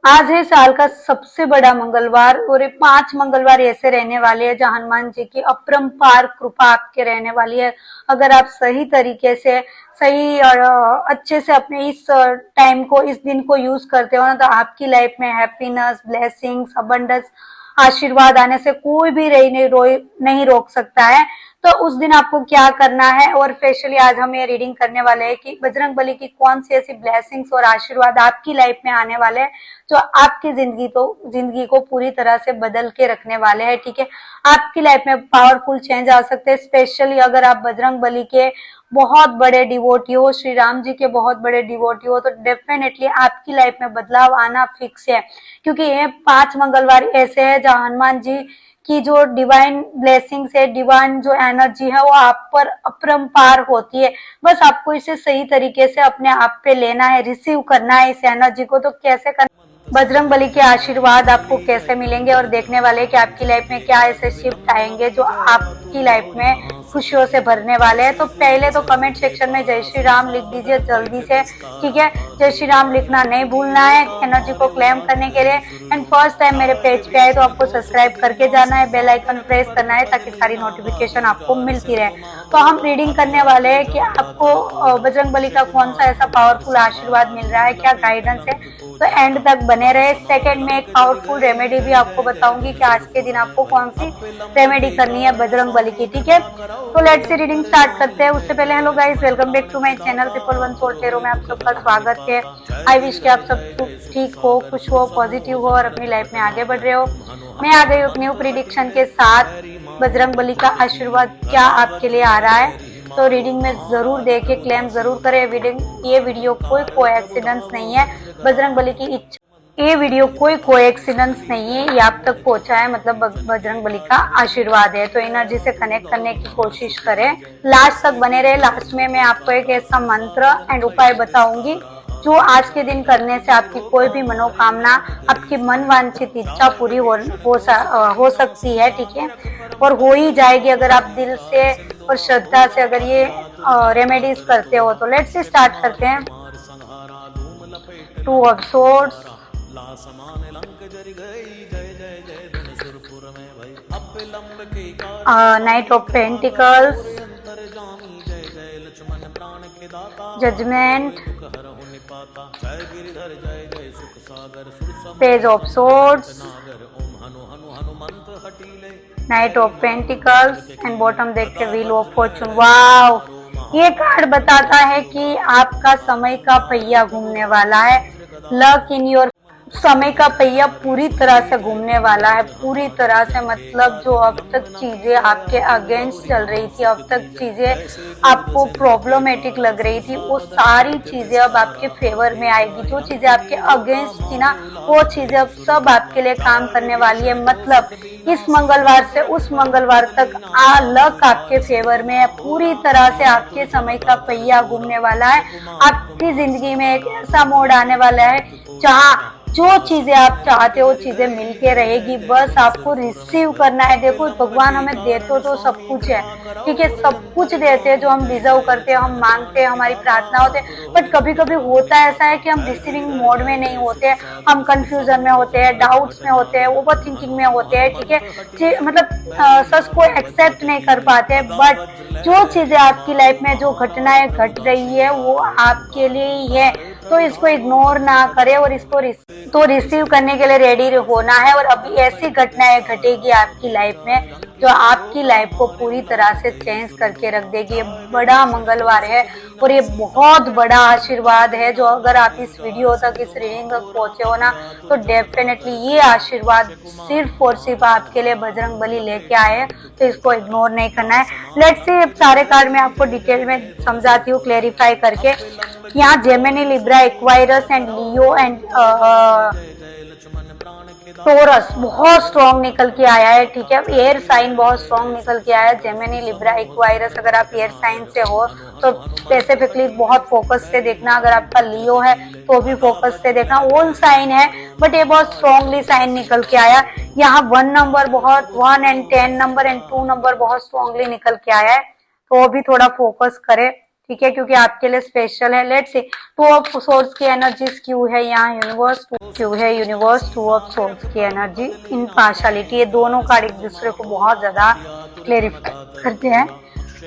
आज है साल का सबसे बड़ा मंगलवार और ये 5 मंगलवार ऐसे रहने वाले हैं जहाँ हनुमान जी की अपरंपार कृपा आपके रहने वाली है। अगर आप सही तरीके से सही और अच्छे से अपने इस टाइम को, इस दिन को यूज करते हो ना, तो आपकी लाइफ में हैप्पीनेस, ब्लेसिंग्स, अबंडेंस, आशीर्वाद आने से कोई भी नहीं रोक सकता है। तो उस दिन आपको क्या करना है, और स्पेशली आज हम ये रीडिंग करने वाले हैं कि बजरंगबली की कौन सी ऐसी ब्लेसिंग्स और आशीर्वाद आपकी लाइफ में आने वाले हैं जो आपकी जिंदगी को पूरी तरह से बदल के रखने वाले हैं। ठीक है, आपकी लाइफ में पावरफुल चेंज आ सकते हैं। स्पेशली अगर आप बजरंगबली के बहुत बड़े डिवोटी हो, श्री राम जी के बहुत बड़े डिवोटी हो, तो डेफिनेटली आपकी लाइफ में बदलाव आना फिक्स है, क्योंकि ये 5 मंगलवार ऐसे हैं जहाँ हनुमान जी की जो डिवाइन ब्लेसिंग्स है, डिवाइन जो एनर्जी है, वो आप पर अपरंपार होती है। बस आपको इसे सही तरीके से अपने आप पे लेना है, रिसीव करना है इस एनर्जी को। तो कैसे करना, बजरंगबली के आशीर्वाद आपको कैसे मिलेंगे, और देखने वाले कि आपकी लाइफ में क्या ऐसे शिफ्ट आएंगे जो आपकी लाइफ में खुशियों से भरने वाले हैं। तो पहले तो कमेंट सेक्शन में जय श्री राम लिख दीजिए जल्दी से। ठीक है, जय श्री राम लिखना नहीं भूलना है एनर्जी को क्लेम करने के लिए। एंड फर्स्ट टाइम मेरे पेज पे आए तो आपको सब्सक्राइब करके जाना है, बेल आइकन प्रेस करना है ताकि सारी नोटिफिकेशन आपको मिलती रहे। तो हम रीडिंग करने वाले हैं कि आपको बजरंगबली का कौन सा ऐसा पावरफुल आशीर्वाद मिल रहा है, क्या गाइडेंस है। तो एंड तक बने रहे। सेकंड में एक पावरफुल रेमेडी भी आपको बताऊंगी कि आज के दिन आपको कौन सी रेमेडी करनी है बजरंगबली की। ठीक है, तो लेट्स से रीडिंग स्टार्ट करते हैं। उससे पहले hello guys, welcome back to my channel 111 soul tarot में आप सबका स्वागत है। आई विश कि आप सब ठीक हो, खुश हो, पॉजिटिव हो और अपनी लाइफ में आगे बढ़ रहे हो। मैं आ गई हूँ न्यू प्रिडिक्शन के साथ। बजरंगबली का आशीर्वाद क्या आपके लिए आ रहा है, तो रीडिंग में जरूर देखें, क्लेम जरूर करें। ये वीडियो कोई कोएक्सीडेंस नहीं है, बजरंगबली की इच्छा, ये वीडियो कोई कोएक्सीडेंस नहीं है, ये आप तक पहुंचा है मतलब बजरंगबली का आशीर्वाद है। तो एनर्जी से कनेक्ट करने की कोशिश करें, लास्ट तक बने रहे। लास्ट में मैं आपको एक ऐसा मंत्र एंड उपाय बताऊंगी जो आज के दिन करने से आपकी कोई भी मनोकामना, आपकी मन वांछित इच्छा पूरी हो सकती है। ठीक है, और हो ही जाएगी अगर आप दिल से और श्रद्धा से अगर ये रेमेडीज करते हो। तो लेट्स स्टार्ट करते हैं। 2 of swords, knight of pentacles, judgement, page of swords, knight of pentacles and bottom देखते व्हील ऑफ फॉर्चून। वाओ, ये कार्ड बताता है कि आपका समय का पहिया घूमने वाला है। लक इन योर, समय का पहिया पूरी तरह से घूमने वाला है, पूरी तरह से। मतलब जो अब तक चीजें आपके अगेंस्ट चल रही थी, अब तक चीजें आपको प्रॉब्लमेटिक लग रही थी, वो सारी चीजें अब आपके फेवर में आएगी। जो चीजें आपके अगेंस्ट थी ना, वो चीजें अब सब आपके लिए काम करने वाली है। मतलब इस मंगलवार से उस मंगलवार तक लक आपके फेवर में है, पूरी तरह से आपके समय का पहिया घूमने वाला है। आपकी जिंदगी में एक ऐसा मोड़ आने वाला है जहाँ जो चीजें आप चाहते हो चीजें मिलके रहेगी, बस आपको रिसीव करना है। देखो भगवान हमें देते तो सब कुछ है, ठीक है, सब कुछ देते हैं जो हम डिजर्व करते हैं, हम मांगते हैं, हमारी प्रार्थना होते हैं। बट कभी कभी होता है ऐसा है कि हम रिसीविंग मोड में नहीं होते, हम कंफ्यूजन में होते हैं, डाउट्स में होते हैं, ओवर थिंकिंग में होते हैं। ठीक है, मतलब सच को एक्सेप्ट नहीं कर पाते। बट जो चीजें आपकी लाइफ में, जो घटनाएं घट रही है, वो आपके लिए ही है। तो इसको इग्नोर ना करें और इसको रिसीव करने के लिए रेडी होना है। और अभी ऐसी घटनाएं घटेगी आपकी लाइफ में जो आपकी लाइफ को पूरी तरह से चेंज करके रख देगी। ये बड़ा मंगलवार है और ये बहुत बड़ा आशीर्वाद है जो अगर आप इस वीडियो तक, इस रीडिंग तक पहुंचे हो ना, तो डेफिनेटली ये आशीर्वाद सिर्फ और सिर्फ आपके लिए बजरंगबली लेके आए हैं। तो इसको इग्नोर नहीं करना है। लेट्स सी, सारे कार्ड मैं आपको डिटेल में समझाती हूँ, क्लेरिफाई करके। यहाँ Gemini, Libra, Aquarius and Leo and Taurus बहुत स्ट्रॉन्ग निकल के आया है। ठीक है, एयर साइन बहुत स्ट्रॉन्ग निकल के आया है। जेमिनी, लिब्रा, एक्वायरस, अगर आप एयर साइन से हो तो स्पेसिफिकली बहुत फोकस से देखना। अगर आपका लियो है तो भी फोकस से देखना। ऑल साइन है बट ये बहुत स्ट्रॉन्गली साइन निकल के आया। यहाँ 1 नंबर बहुत, 1 एंड 10 नंबर एंड 2 नंबर बहुत स्ट्रॉन्गली निकल के आया है, तो भी थोड़ा फोकस करे। ठीक है, क्योंकि आपके लिए स्पेशल है। Let's see, two of source की एनर्जीज क्यों है यहाँ, यूनिवर्स क्यों है, यूनिवर्स टू ऑफ सोर्स की एनर्जी, इन पार्शलिटी, ये दोनों कार्ड एक दूसरे को बहुत ज्यादा क्लेरिफाई करते हैं।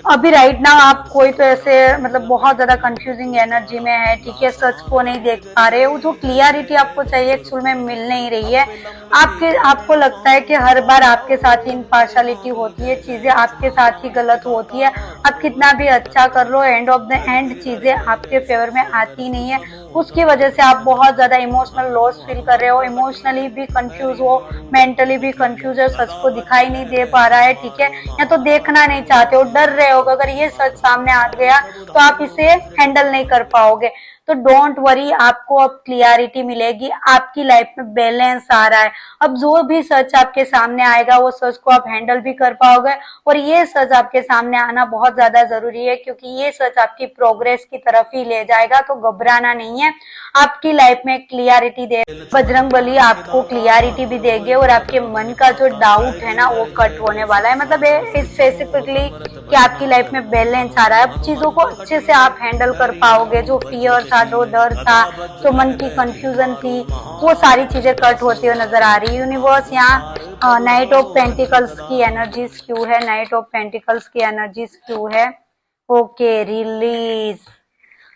अभी राइट नाउ आप कोई तो ऐसे मतलब बहुत ज्यादा कंफ्यूजिंग एनर्जी में है, ठीक है, सच को नहीं देख पा रहे हो, जो क्लियरिटी आपको चाहिए एक्चुअल में मिल नहीं रही है। आपको लगता है कि हर बार आपके साथ ही इम्पार्शलिटी होती है, चीजें आपके साथ ही गलत होती है, आप कितना भी अच्छा कर लो, एंड ऑफ द एंड चीजें आपके फेवर में आती नहीं है। उसकी वजह से आप बहुत ज्यादा इमोशनल लॉस फील कर रहे हो, इमोशनली भी कंफ्यूज हो, मेंटली भी कंफ्यूज है, सच को दिखाई नहीं दे पा रहा है, ठीक है, या तो देखना नहीं चाहते हो, डर रहे हो अगर ये सच सामने आ गया तो आप इसे हैंडल नहीं कर पाओगे। तो डोंट वरी, आपको अब क्लियरिटी मिलेगी, आपकी लाइफ में बैलेंस आ रहा है। अब जो भी सच आपके सामने आएगा वो सच को आप हैंडल भी कर पाओगे, और ये सच आपके सामने आना बहुत ज्यादा जरूरी है, क्योंकि ये सच आपकी प्रोग्रेस की तरफ ही ले जाएगा। तो घबराना नहीं है, आपकी लाइफ में क्लियरिटी दे बजरंगबली, आपको क्लियरिटी भी देंगे, और आपके मन का जो डाउट है ना वो कट होने वाला है। मतलब स्पेसिफिकली कि आपकी लाइफ में बैलेंस आ रहा है, चीजों को अच्छे से आप हैंडल कर पाओगे। जो फियर था, जो डर था, जो मन की कंफ्यूजन थी, वो सारी चीजें कट होती हुई नजर आ रही है। यूनिवर्स यहाँ नाइट ऑफ पेंटिकल्स की एनर्जीज क्यों है, नाइट ऑफ पेंटिकल्स की एनर्जीज क्यों है। ओके, रिलीज,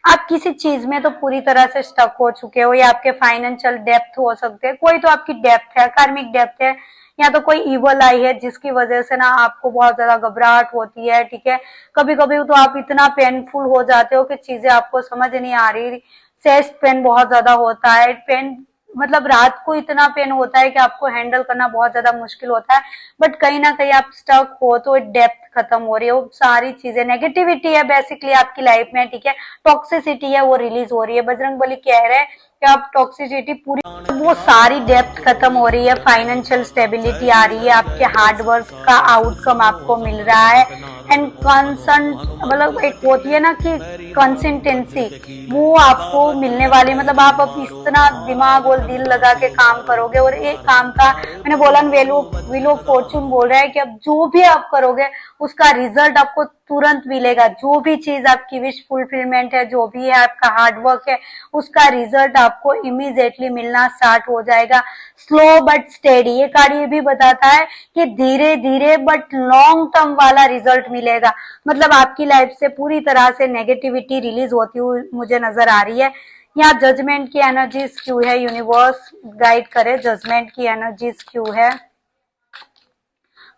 आप किसी चीज में तो पूरी तरह से स्टक हो चुके हो, या आपके फाइनेंशियल डेप्थ हो सकते हैं, कोई तो आपकी डेप्थ है, कार्मिक डेप्थ है, या तो कोई इवल आई है जिसकी वजह से ना आपको बहुत ज्यादा घबराहट होती है, ठीक है। कभी कभी तो आप इतना पेनफुल हो जाते हो कि चीजें आपको समझ नहीं आ रही, चेस्ट पेन बहुत ज्यादा होता है, पेन मतलब रात को इतना पेन होता है कि आपको हैंडल करना बहुत ज्यादा मुश्किल होता है, बट कहीं ना कहीं आप स्टक हो तो डेप्थ खत्म हो रही है, वो सारी चीजें, नेगेटिविटी है बेसिकली आपकी लाइफ में, ठीक है, टॉक्सिसिटी है वो रिलीज हो रही है। बजरंगबली कह रहे हैं कि आप टॉक्सिसिटी पूरी, वो सारी डेप्थ खत्म हो रही है, फाइनेंशियल स्टेबिलिटी आ रही है, आपके हार्ड वर्क का आउटकम आपको मिल रहा है, एंड कंसर्न मतलब एक होती है ना कि कंसिस्टेंसी, वो आपको मिलने वाली, मतलब आप अब इतना दिमाग और दिल लगा के काम करोगे, और एक काम का मैंने बोला व्हील ऑफ फॉर्चून बोल रहा है कि अब जो भी आप करोगे उसका रिजल्ट आपको तुरंत मिलेगा। जो भी चीज आपकी विश फुलफिलमेंट है, जो भी है आपका हार्डवर्क है, उसका रिजल्ट आपको इमीडिएटली मिलना स्टार्ट हो जाएगा। स्लो बट स्टेडी, ये कार्ड ये भी बताता है कि धीरे धीरे बट लॉन्ग टर्म वाला रिजल्ट मिलेगा। मतलब आपकी लाइफ से पूरी तरह से नेगेटिविटी रिलीज होती हुई मुझे नजर आ रही है। यहाँ जजमेंट की एनर्जीज क्यों है, यूनिवर्स गाइड करे, जजमेंट की एनर्जीज क्यों है।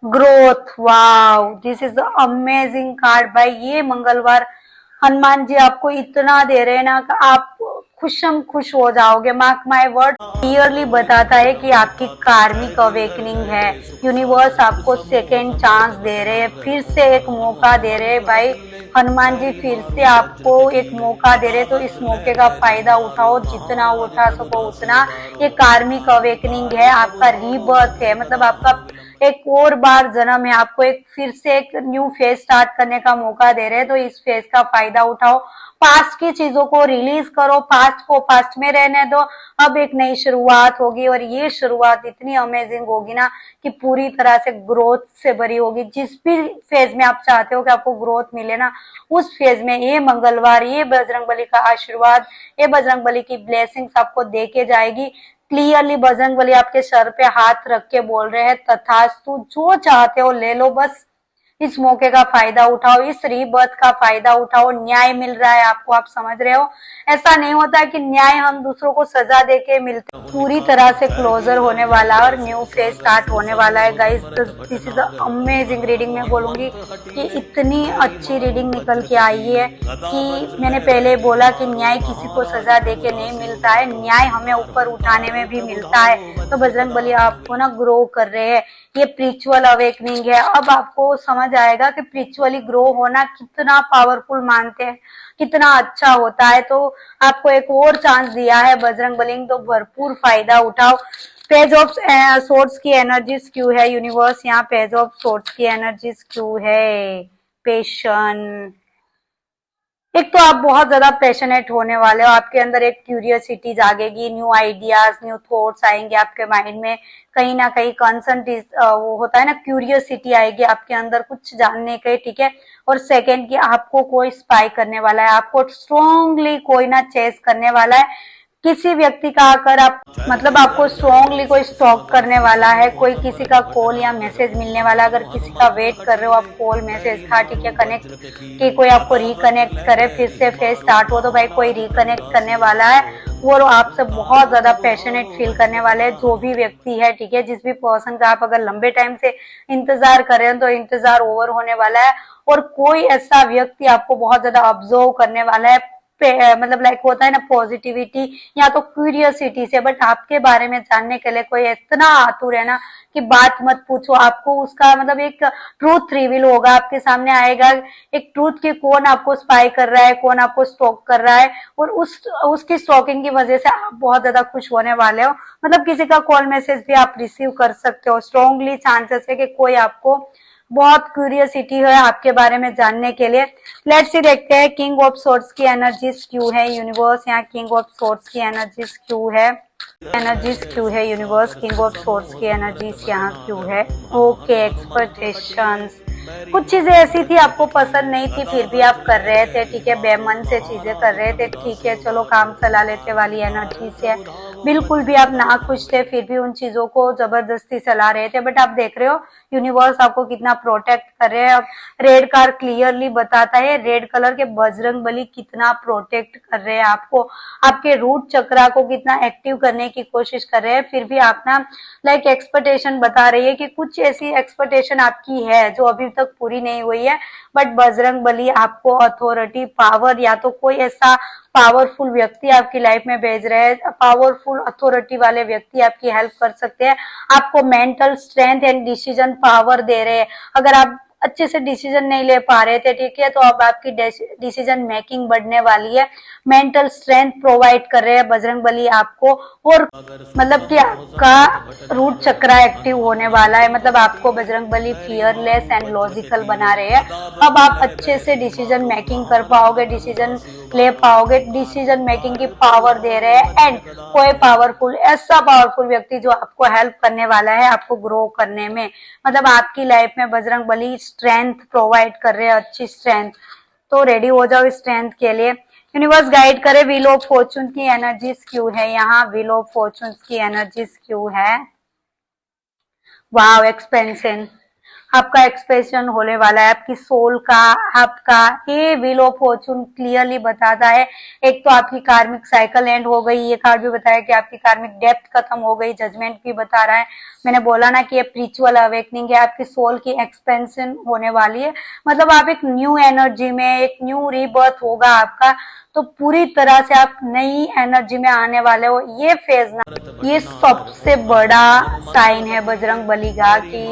Growth, wow, this is amazing card भाई। ये मंगलवार हनुमान जी आपको इतना दे रहे हैं ना कि आप खुशम खुश हो जाओगे। मार्क माय वर्ड, क्लियरली बताता है कि आपकी कार्मिक अवेकनिंग है। यूनिवर्स आपको सेकेंड चांस दे रहे हैं, फिर से एक मौका दे रहे हैं भाई। हनुमान जी फिर से आपको एक मौका दे रहे, तो इस मौके का फायदा उठाओ, जितना उठा सको उतना। ये कार्मिक अवेकनिंग है, आपका रीबर्थ है, मतलब आपका एक और बार जन्म है, आपको एक फिर से एक न्यू फेज स्टार्ट करने का मौका दे रहे हैं, तो इस फेज का फायदा उठाओ। पास्ट की चीजों को रिलीज करो, पास्ट को पास्ट में रहने दो, अब एक नई शुरुआत होगी, और ये शुरुआत इतनी अमेजिंग होगी ना कि पूरी तरह से ग्रोथ से भरी होगी। जिस भी फेज में आप चाहते हो कि आपको ग्रोथ मिले ना, उस फेज में ये मंगलवार, ये बजरंगबली का आशीर्वाद, ये बजरंगबली की ब्लेसिंग्स आपको देके जाएगी। क्लियरली बजरंगबली आपके सर पे हाथ रख के बोल रहे हैं, तथास्तु, जो चाहते हो ले लो, बस इस मौके का फायदा उठाओ, इस रीबर्थ का फायदा उठाओ। न्याय मिल रहा है आपको, आप समझ रहे हो। ऐसा नहीं होता है कि न्याय हम दूसरों को सजा देके मिलते, पूरी तरह से क्लोजर होने वाला है और न्यू फेज स्टार्ट होने वाला है guys. This is amazing reading. मैं बोलूंगी कि इतनी अच्छी रीडिंग निकल के आई है कि मैंने पहले बोला कि न्याय किसी को सजा देके नहीं मिलता है, न्याय हमें ऊपर उठाने में भी मिलता है। तो बजरंगबली आपको ना ग्रो कर रहे हैं, ये स्पिरिचुअल अवेकनिंग है। अब आपको समझ आएगा कि स्पिरिचुअली ग्रो होना कितना पावरफुल मानते हैं, कितना अच्छा होता है। तो आपको एक और चांस दिया है बजरंगबली, तो भरपूर फायदा उठाओ। पेज ऑफ सोर्स की एनर्जीज क्यों है यूनिवर्स, यहाँ पेज ऑफ सोर्स की एनर्जीज क्यों है। पेशेंस, एक तो आप बहुत ज्यादा पैशनेट होने वाले हो, आपके अंदर एक क्यूरियोसिटी जागेगी, न्यू आइडियाज न्यू थॉट्स आएंगे आपके माइंड में, कहीं ना कहीं कंसर्न वो होता है ना, क्यूरियोसिटी आएगी आपके अंदर कुछ जानने के, ठीक है। और सेकंड कि आपको कोई स्पाई करने वाला है, आपको स्ट्रोंगली कोई ना चेस करने वाला है, किसी व्यक्ति का आकर आप मतलब आपको स्ट्रोंगली कोई स्टॉक करने वाला है, कोई किसी का कॉल या मैसेज मिलने वाला, अगर किसी का वेट कर रहे हो आप, कॉल मैसेज था, ठीक है, कनेक्ट कि कोई आपको रिकनेक्ट करे, फिर से फेज स्टार्ट हो, तो भाई कोई रिकनेक्ट करने वाला है, वो आपसे बहुत ज्यादा पैशनेट फील करने वाले हैं जो भी व्यक्ति है, ठीक है। जिस भी पर्सन का आप अगर लंबे टाइम से इंतजार कर रहे हैं तो इंतजार ओवर होने वाला है, और कोई ऐसा व्यक्ति आपको बहुत ज्यादा ऑब्जर्व करने वाला है, मतलब लाइक होता है ना पॉजिटिविटी या तो क्यूरियोसिटी से, बट आपके बारे में जानने के लिए कोई इतना आतुर है ना कि बात मत पूछो। आपको उसका मतलब एक ट्रूथ रिवील होगा, आपके सामने आएगा एक ट्रूथ कि कौन आपको स्पाई कर रहा है, कौन आपको स्टॉक कर रहा है, और उसकी स्टॉकिंग की वजह से आप बहुत ज्यादा खुश होने वाले हो। मतलब किसी का कॉल मैसेज भी आप रिसीव कर सकते हो, स्ट्रॉन्गली चांसेस है कि कोई आपको बहुत क्यूरियोसिटी है आपके बारे में जानने के लिए। लेट्स सी देखते हैं किंग ऑफ सोर्ड्स की एनर्जीज क्यों है यूनिवर्स, यहाँ किंग ऑफ सोर्ड्स की एनर्जीज क्यों है, एनर्जीज क्यों है यूनिवर्स, किंग ऑफ सोर्ड्स की एनर्जीज यहाँ क्यों है। ओके, एक्सपेक्टेशंस, कुछ चीजें ऐसी थी आपको पसंद नहीं थी फिर भी आप कर रहे थे, ठीक है, बेमन से चीजें कर रहे थे, ठीक है, चलो काम चला लेते वाली एनर्जी से। बिल्कुल भी आप ना खुश थे फिर भी उन चीजों को जबरदस्ती चला रहे थे, बट आप देख रहे हो यूनिवर्स आपको कितना प्रोटेक्ट कर रहे हैं। अब रेड कार्ड क्लियरली बताता है रेड कलर के बजरंग बली कितना प्रोटेक्ट कर रहे हैं आपको, आपके रूट चक्रा को कितना एक्टिव करने की कोशिश कर रहे हैं, फिर भी आप ना लाइक एक्सपेक्टेशन बता रही है कि कुछ ऐसी एक्सपेक्टेशन आपकी है जो अभी तक पूरी नहीं हुई है, बट बजरंग बली आपको अथॉरिटी, पावर, या तो कोई ऐसा पावरफुल व्यक्ति आपकी लाइफ में भेज रहे हैं, पावरफुल अथॉरिटी वाले व्यक्ति आपकी हेल्प कर सकते हैं, आपको mental strength and decision power दे रहे हैं। अगर आप अच्छे से डिसीजन नहीं ले पा रहे थे, ठीक है, तो अब आपकी डिसीजन मेकिंग बढ़ने वाली है, मेंटल स्ट्रेंथ प्रोवाइड कर रहे हैं बजरंग बली आपको, और मतलब कि आपका रूट चक्रा एक्टिव होने वाला है, मतलब आपको Bajrang Bali fearless and logical बना रहे हैं। अब आप अच्छे से डिसीजन मेकिंग कर पाओगे, डिसीजन ले पाओगे, डिसीजन मेकिंग की पावर दे रहे हैं, एंड कोई पावरफुल, ऐसा पावरफुल व्यक्ति जो आपको हेल्प करने वाला है आपको ग्रो करने में, मतलब आपकी लाइफ में बजरंग बली स्ट्रेंथ प्रोवाइड कर रहे हैं, अच्छी स्ट्रेंथ। तो रेडी हो जाओ स्ट्रेंथ के लिए। यूनिवर्स गाइड करे व्हील ऑफ फॉर्चून की एनर्जीज क्यों है, यहाँ व्हील ऑफ फॉर्चून की एनर्जीज क्यों है। वाव, एक्सपेंशन, आपका एक्सपेंशन होने वाला है, आपकी सोल का, आपका ये व्हील ऑफ फॉर्चून क्लियरली बताता है। एक तो आपकी कार्मिक साइकिल एंड हो गई, ये कार्ड भी बताया कि आपकी कार्मिक डेप्थ खत्म हो गई, जजमेंट भी बता रहा है। मैंने बोला ना कि ये स्पिरिचुअल अवेकनिंग है, आपकी सोल की एक्सपेंशन होने वाली है, मतलब आप एक न्यू एनर्जी में, एक न्यू रीबर्थ होगा आपका, तो पूरी तरह से आप नई एनर्जी में आने वाले हो। ये फेज ना, ये सबसे बड़ा साइन है बजरंग बली का कि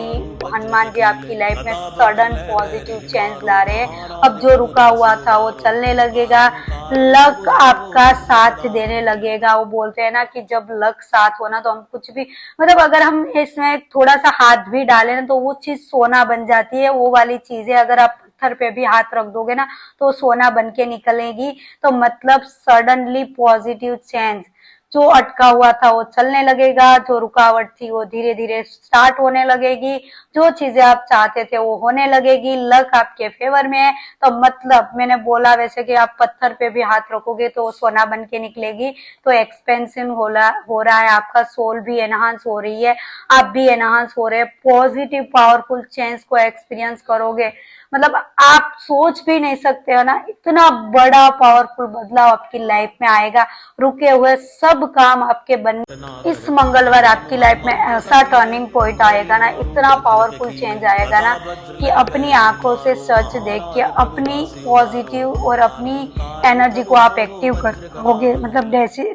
हनुमान जी आपकी लाइफ में सडन पॉजिटिव चेंज ला रहे हैं। अब जो रुका हुआ था वो चलने लगेगा, लक आपका साथ देने लगेगा। वो बोलते हैं ना कि जब लक साथ होना तो हम कुछ भी, मतलब अगर हम इसमें थोड़ा सा हाथ भी डालें ना तो वो चीज सोना बन जाती है, वो वाली चीजें अगर आप पत्थर पे भी हाथ रख दोगे ना तो सोना बन के निकलेगी। तो मतलब सडनली पॉजिटिव चेंज, जो अटका हुआ था वो चलने लगेगा, जो रुकावट थी वो धीरे धीरे स्टार्ट होने लगेगी, जो चीजें आप चाहते थे वो होने लगेगी, लक आपके फेवर में है। तो मतलब मैंने बोला वैसे कि आप पत्थर पे भी हाथ रखोगे तो सोना बन के निकलेगी। तो एक्सपेंशन हो रहा है, आपका सोल भी एनहांस हो रही है, आप भी एनहांस हो रहे हैं, पॉजिटिव पावरफुल चेंज को एक्सपीरियंस करोगे। मतलब आप सोच भी नहीं सकते हो ना, इतना बड़ा पावरफुल बदलाव आपकी लाइफ में आएगा, रुके हुए सब काम आपके बनने। इस मंगलवार आपकी लाइफ में ऐसा टर्निंग पॉइंट आएगा ना, इतना पावरफुल चेंज आएगा ना कि अपनी आंखों से सच देख के अपनी पॉजिटिव और अपनी एनर्जी को आप एक्टिव करोगे। मतलब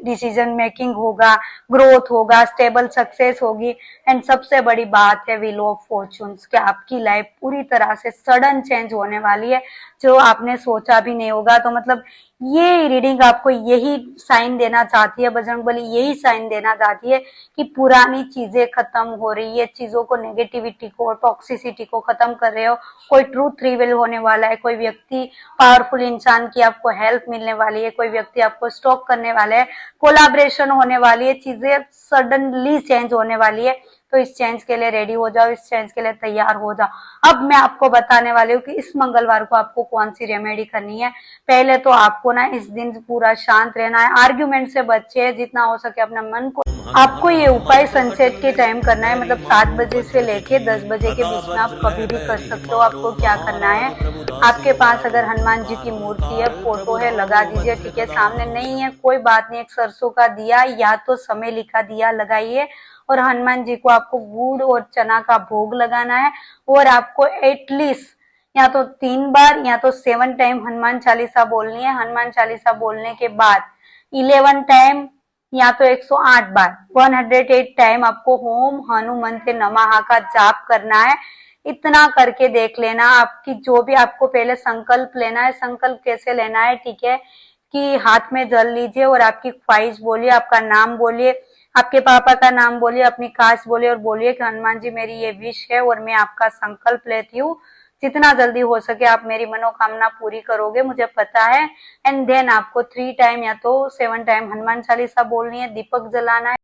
डिसीजन मेकिंग होगा, ग्रोथ होगा, स्टेबल सक्सेस होगी। एंड सबसे बड़ी बात है व्हील ऑफ फॉर्चून्स कि आपकी लाइफ पूरी तरह से सडन चेंज होने वाली है, जो आपने सोचा भी नहीं होगा। तो मतलब ये रीडिंग आपको यही साइन देना चाहती है, बजरंगबली यही साइन देना चाहती है कि पुरानी चीजें खत्म हो रही है, चीजों को, नेगेटिविटी को, टॉक्सिसिटी को खत्म कर रहे हो। कोई ट्रूथ रिवील होने वाला है, कोई व्यक्ति, पावरफुल इंसान की आपको हेल्प मिलने वाली है, कोई व्यक्ति आपको स्टॉक करने वाला है, कोलैबोरेशन होने वाली है, चीजें सडनली चेंज होने वाली है। तो इस चेंज के लिए रेडी हो जाओ, इस चेंज के लिए तैयार हो जाओ। अब मैं आपको बताने वाली हूँ कि इस मंगलवार को आपको कौन सी रेमेडी करनी है। पहले तो आपको ना इस दिन पूरा शांत रहना है, आर्ग्यूमेंट से बचे, जितना हो सके अपने मन को। आपको ये उपाय सनसेट के टाइम करना है, मतलब 7 बजे से लेके 10 बजे के बीच में आप कभी भी कर सकते हो। आपको क्या करना है, आपके पास अगर हनुमान जी की मूर्ति है, फोटो है, लगा दीजिए, ठीक है। सामने नहीं है कोई बात नहीं, एक सरसों का दिया या तो समय लिखा दिया लगाइए, और हनुमान जी को आपको गुड़ और चना का भोग लगाना है। और आपको एटलीस्ट या तो 3 बार या तो 7 टाइम हनुमान चालीसा बोलनी है। हनुमान चालीसा बोलने के बाद 11 टाइम या तो 108 बार, 108 टाइम आपको ओम हनुमन्ते नमः का जाप करना है। इतना करके देख लेना। आपकी जो भी, आपको पहले संकल्प लेना है। संकल्प कैसे लेना है, ठीक है, कि हाथ में जल लीजिए और आपकी ख्वाहिश बोलिए, आपका नाम बोलिए, आपके पापा का नाम बोलिए, अपनी कास्ट बोलिए, और बोलिए कि हनुमान जी मेरी ये विश है और मैं आपका संकल्प लेती हूँ, जितना जल्दी हो सके आप मेरी मनोकामना पूरी करोगे, मुझे पता है। एंड देन आपको 3 टाइम या तो 7 टाइम हनुमान चालीसा बोलनी है, दीपक जलाना है।